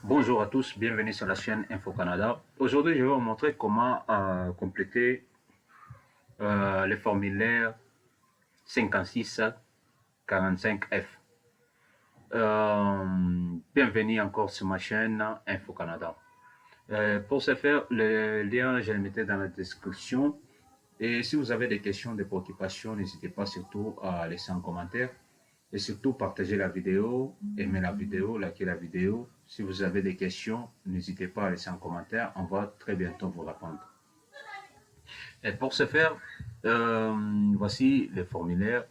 Bonjour à tous, bienvenue sur la chaîne Info Canada. Aujourd'hui, je vais vous montrer comment compléter le formulaire 5645F. Bienvenue encore sur ma chaîne Info Canada. Pour ce faire, le lien, je le mettais dans la description. Et si vous avez des questions, des préoccupations, n'hésitez pas surtout à laisser un commentaire. Et surtout, partagez la vidéo, aimez la vidéo, likez la vidéo. Si vous avez des questions, n'hésitez pas à laisser un commentaire. On va très bientôt vous répondre. Et pour ce faire, voici le formulaire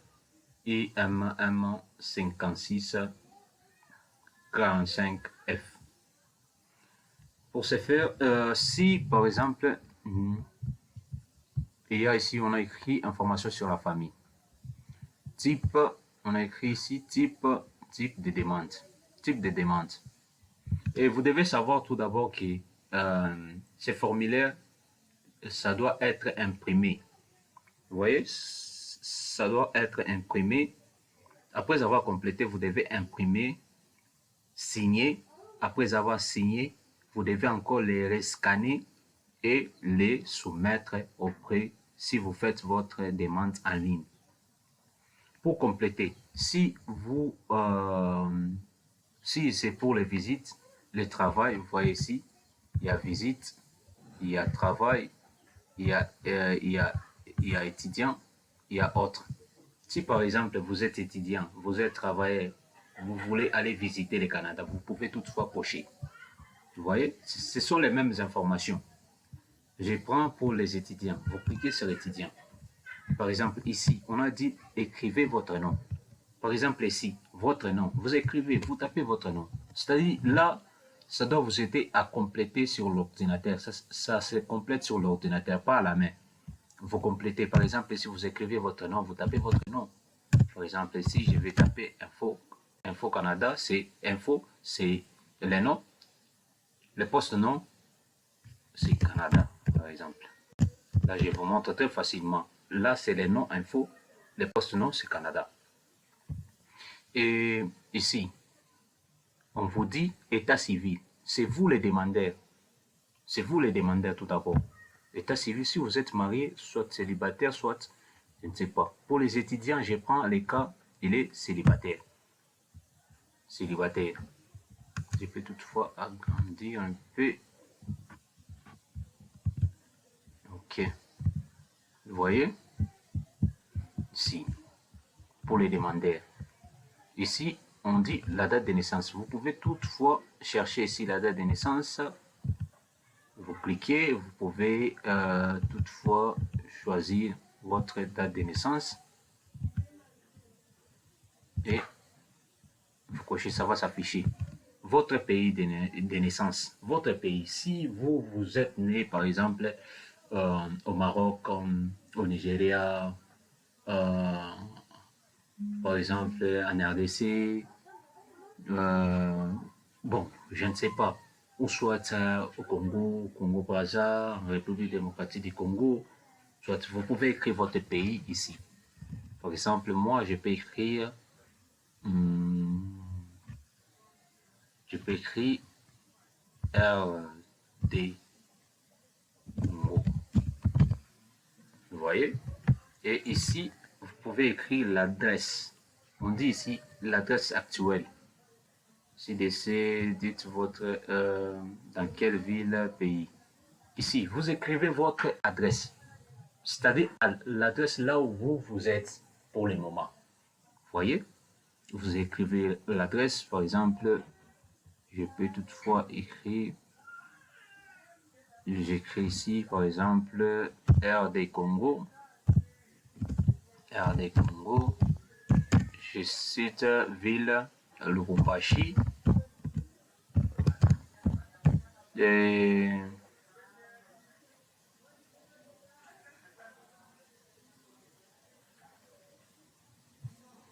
IMM5645F. Pour ce faire, si par exemple, il y a ici, on a écrit information sur la famille. Type, on a écrit ici type de demande. Type de demande. Et vous devez savoir tout d'abord que ces formulaires, ça doit être imprimé. Vous voyez, ça doit être imprimé. Après avoir complété, vous devez imprimer, signer. Après avoir signé, vous devez encore les rescanner et les soumettre auprès si vous faites votre demande en ligne. Pour compléter, si c'est pour les visites, le travail, vous voyez ici, il y a visite, il y a travail, il y a étudiant, il y a autre. Si par exemple vous êtes étudiant, vous êtes travailleur, vous voulez aller visiter le Canada, vous pouvez toutefois cocher. Vous voyez, ce sont les mêmes informations. Je prends pour les étudiants, vous cliquez sur étudiant. Par exemple ici, on a dit écrivez votre nom. Par exemple ici, votre nom, vous écrivez, vous tapez votre nom. C'est-à-dire là, ça doit vous aider à compléter sur l'ordinateur. Ça se complète sur l'ordinateur, pas à la main. Vous complétez, par exemple, si vous écrivez votre nom, vous tapez votre nom. Par exemple, ici, je vais taper Info Canada, c'est Info, c'est le nom. Le poste-nom, c'est Canada, par exemple. Là, je vous montre très facilement. Là, c'est le nom Info. Le poste-nom, c'est Canada. Et ici, on vous dit état civil. C'est vous les demandeurs. C'est vous les demandeurs tout d'abord. État civil, si vous êtes marié, soit célibataire, soit, je ne sais pas. Pour les étudiants, je prends les cas, il est célibataire. Célibataire. Je peux toutefois agrandir un peu. Ok. Vous voyez? Ici, pour les demandeurs. Ici, on dit la date de naissance. Vous pouvez toutefois chercher ici la date de naissance. Vous cliquez, vous pouvez toutefois choisir votre date de naissance et vous cochez, ça va s'afficher. Votre pays de naissance, votre pays. Si vous êtes né, par exemple, au Maroc, au Nigeria, par exemple, en RDC, bon, je ne sais pas, ou soit au Congo, Congo-Brazza, République démocratique du Congo, soit vous pouvez écrire votre pays ici. Par exemple, moi, je peux écrire, RD Congo. Vous voyez? Et ici, vous pouvez écrire l'adresse. On dit ici l'adresse actuelle. CDC, dites votre dans quelle ville, pays. Ici, vous écrivez votre adresse, c'est-à-dire l'adresse là où vous êtes pour le moment. Vous voyez? Vous écrivez l'adresse, par exemple, je peux toutefois écrire, j'écris ici, par exemple, RD Congo. RD Congo. Je cite ville Lubumbashi. Et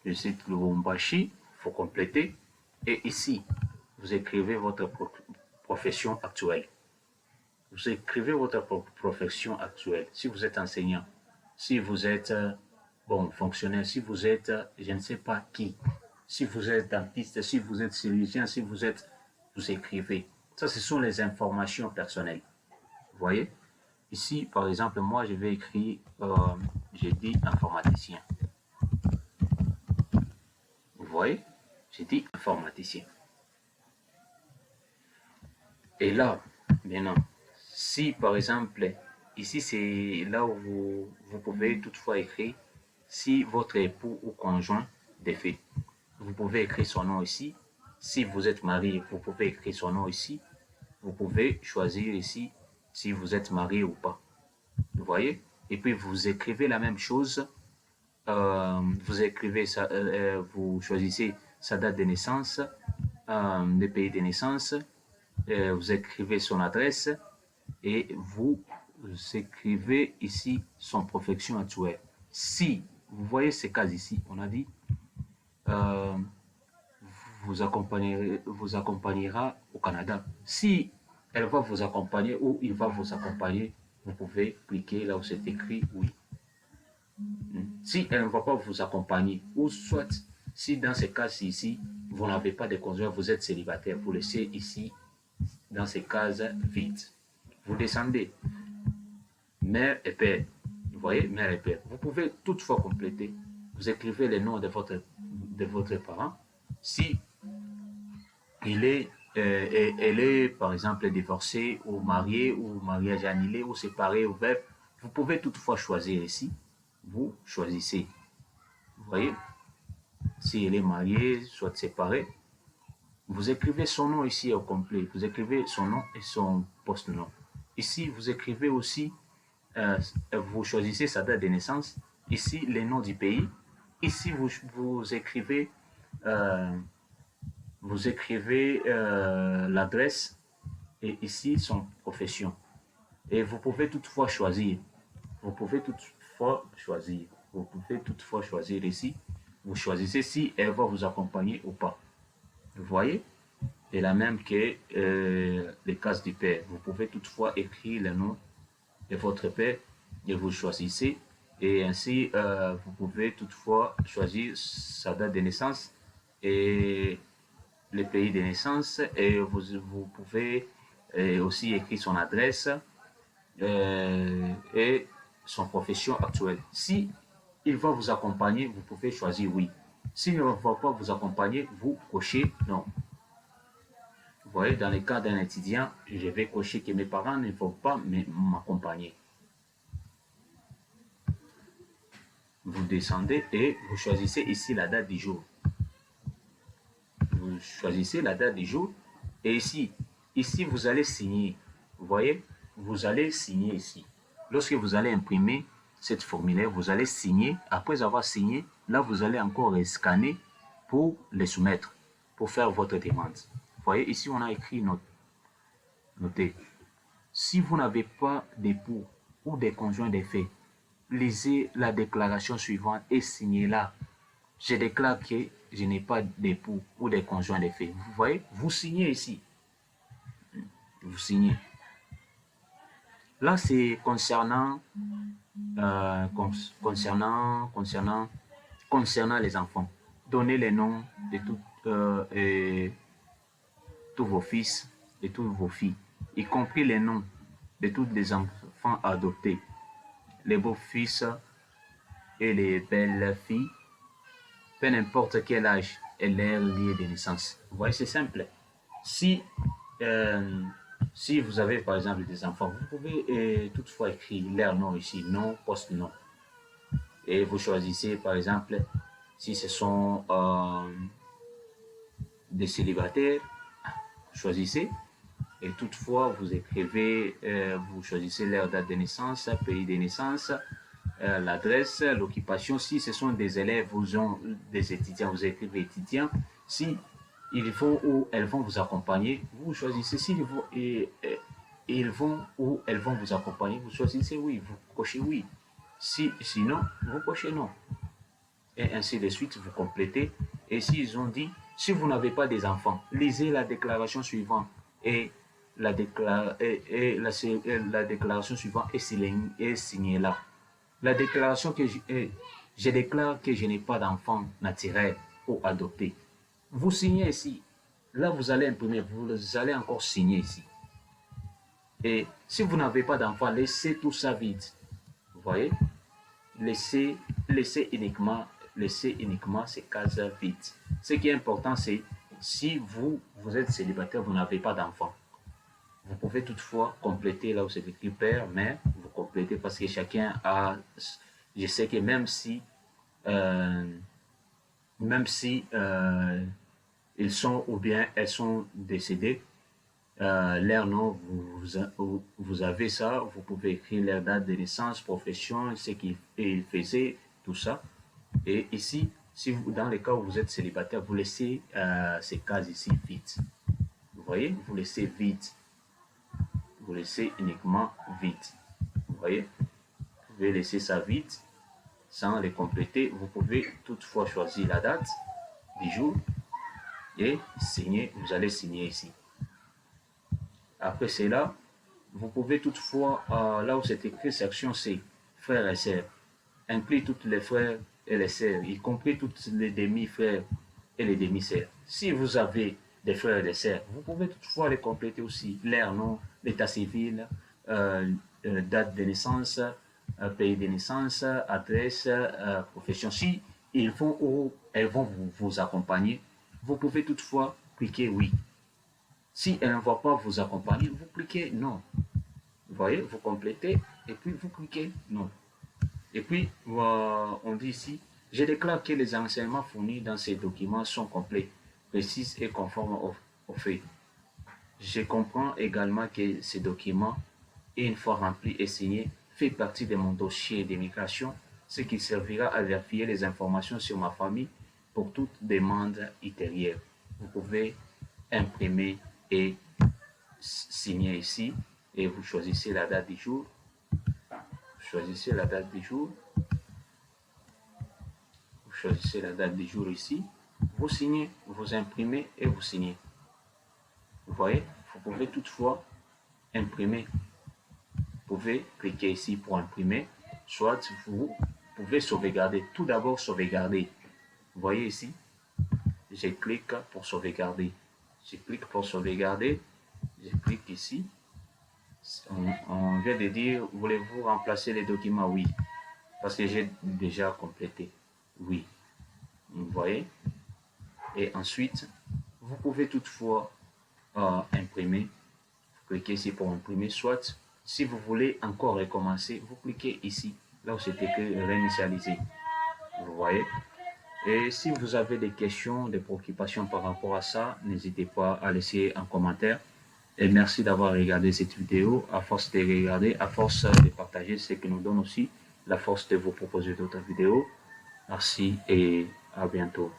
je cite Lubumbashi, il faut compléter. Et ici, vous écrivez votre profession actuelle. Vous écrivez votre profession actuelle. Si vous êtes enseignant, si vous êtes bon fonctionnaire, si vous êtes je ne sais pas qui, si vous êtes dentiste, si vous êtes chirurgien, si vous êtes vous écrivez. Ça, ce sont les informations personnelles. Vous voyez? Ici, par exemple, moi, je vais écrire, j'ai dit informaticien. Vous voyez? J'ai dit informaticien. Et là, maintenant, si par exemple, ici c'est là où vous pouvez toutefois écrire si votre époux ou conjoint défait. Vous pouvez écrire son nom ici. Si vous êtes marié, vous pouvez écrire son nom ici. Vous pouvez choisir ici si vous êtes marié ou pas. Vous voyez? Et puis vous écrivez la même chose. Vous écrivez ça, vous choisissez sa date de naissance, le pays de naissance, vous écrivez son adresse et vous écrivez ici son profession actuelle. Si vous voyez ces cas ici, on a dit euh, vous accompagnera au Canada. Si elle va vous accompagner ou il va vous accompagner, vous pouvez cliquer là où c'est écrit oui. Si elle ne va pas vous accompagner, ou soit si dans ces cas ici, vous n'avez pas de conjoint, vous êtes célibataire, vous laissez ici dans ces cases vides. Vous descendez mère et père. Vous voyez, mère et père. Vous pouvez toutefois compléter. Vous écrivez les noms de votre parent. Si elle est, par exemple, divorcée ou mariée, ou mariage annulé, ou séparé, ou veuf, vous pouvez toutefois choisir ici. Vous choisissez. Vous voyez, si elle est mariée, soit séparée, vous écrivez son nom ici au complet. Vous écrivez son nom et son post-nom. Ici, vous écrivez aussi, vous choisissez sa date de naissance. Ici, les noms du pays. Ici, vous écrivez, l'adresse et ici, son profession. Et vous pouvez toutefois choisir. Vous pouvez toutefois choisir. Vous pouvez toutefois choisir ici. Vous choisissez si elle va vous accompagner ou pas. Vous voyez? Et la même que les cases du père. Vous pouvez toutefois écrire le nom de votre père et vous choisissez. Et ainsi, vous pouvez toutefois choisir sa date de naissance et le pays de naissance. Et vous pouvez aussi écrire son adresse et son profession actuelle. Si il va vous accompagner, vous pouvez choisir oui. S'il ne va pas vous accompagner, vous cochez non. Vous voyez, dans le cas d'un étudiant, je vais cocher que mes parents ne vont pas m'accompagner. Vous descendez et vous choisissez ici la date du jour. Vous choisissez la date du jour et ici vous allez signer. Vous voyez, vous allez signer ici. Lorsque vous allez imprimer cette formulaire, vous allez signer. Après avoir signé, là, vous allez encore scanner pour les soumettre, pour faire votre demande. Vous voyez, ici, on a écrit notez. Si vous n'avez pas d'époux ou des conjoints de fait, lisez la déclaration suivante et signez-la. Je déclare que je n'ai pas d'époux ou des conjoints de fait. Vous voyez, vous signez ici. Vous signez. Là, c'est concernant les enfants. Donnez les noms de tous vos fils et toutes vos filles, y compris les noms de tous les enfants adoptés, les beaux-fils et les belles-filles, peu importe quel âge et leur lieu de naissance. Vous voyez, c'est simple. Si vous avez par exemple des enfants, vous pouvez toutefois écrire leur nom ici, nom, post-nom. Et vous choisissez par exemple si ce sont des célibataires, choisissez. Et toutefois, vous écrivez, vous choisissez leur date de naissance, pays de naissance, l'adresse, l'occupation. Si ce sont des élèves, des étudiants, vous écrivez étudiants. Si ils vont ou elles vont vous accompagner, vous choisissez s'ils vont ils vont ou elles vont vous accompagner, vous choisissez oui, vous cochez oui. Sinon, vous cochez non. Et ainsi de suite, vous complétez. Et s'ils ont dit, si vous n'avez pas des enfants, lisez la déclaration suivante et la déclaration suivante est signée là. La déclaration que je déclare que je n'ai pas d'enfant naturel ou adopté. Vous signez ici. Là, vous allez imprimer, vous allez encore signer ici. Et si vous n'avez pas d'enfant, laissez tout ça vide. Vous voyez? Laissez uniquement ces cases vides. Ce qui est important, c'est si vous êtes célibataire, vous n'avez pas d'enfant. Vous pouvez toutefois compléter là où c'est écrit père, mère, vous complétez parce que chacun a. Je sais que même si ils sont ou bien elles sont décédées, leur nom, vous avez ça, vous pouvez écrire leur date de naissance, profession, ce qu'ils faisaient, tout ça. Et ici, si vous, dans les cas où vous êtes célibataire, vous laissez ces cases ici vides. Vous voyez, vous laissez vide. Vous laissez uniquement vide. Vous voyez, vous pouvez laisser ça vide sans les compléter. Vous pouvez toutefois choisir la date du jour et signer. Vous allez signer ici. Après cela, vous pouvez toutefois, là où c'est écrit section C, frères et sœurs, inclure tous les frères et les sœurs, y compris toutes les demi-frères et les demi-sœurs. Si vous avez des frères et des sœurs, vous pouvez toutefois les compléter aussi. Leur nom, l'état civil, date de naissance, pays de naissance, adresse, profession. Si ils vont ou elles vont vous accompagner, vous pouvez toutefois cliquer oui. Si elles ne vont pas vous accompagner, vous cliquez non. Vous voyez, vous complétez et puis vous cliquez non. Et puis, on dit ici, je déclare que les enseignements fournis dans ces documents sont complets, précis et conformes aux faits. Je comprends également que ces documents, une fois remplis et signés, fait partie de mon dossier d'immigration, ce qui servira à vérifier les informations sur ma famille pour toute demande ultérieure. Vous pouvez imprimer et signer ici et vous choisissez la date du jour. Choisissez la date du jour. Vous choisissez la date du jour ici. Vous signez, vous imprimez et vous signez. Vous voyez, vous pouvez toutefois imprimer. Vous pouvez cliquer ici pour imprimer. Soit vous pouvez sauvegarder. Tout d'abord, sauvegarder. Vous voyez ici, je clique pour sauvegarder. Je clique pour sauvegarder. Je clique ici. On vient de dire, voulez-vous remplacer les documents? Oui, parce que j'ai déjà complété. Oui, vous voyez. Et ensuite, vous pouvez toutefois imprimer. Vous cliquez ici pour imprimer. Soit, si vous voulez encore recommencer, vous cliquez ici, là où c'est écrit réinitialiser. Vous voyez. Et si vous avez des questions, des préoccupations par rapport à ça, n'hésitez pas à laisser un commentaire. Et merci d'avoir regardé cette vidéo. À force de regarder, à force de partager, ce qui nous donne aussi la force de vous proposer d'autres vidéos. Merci et à bientôt.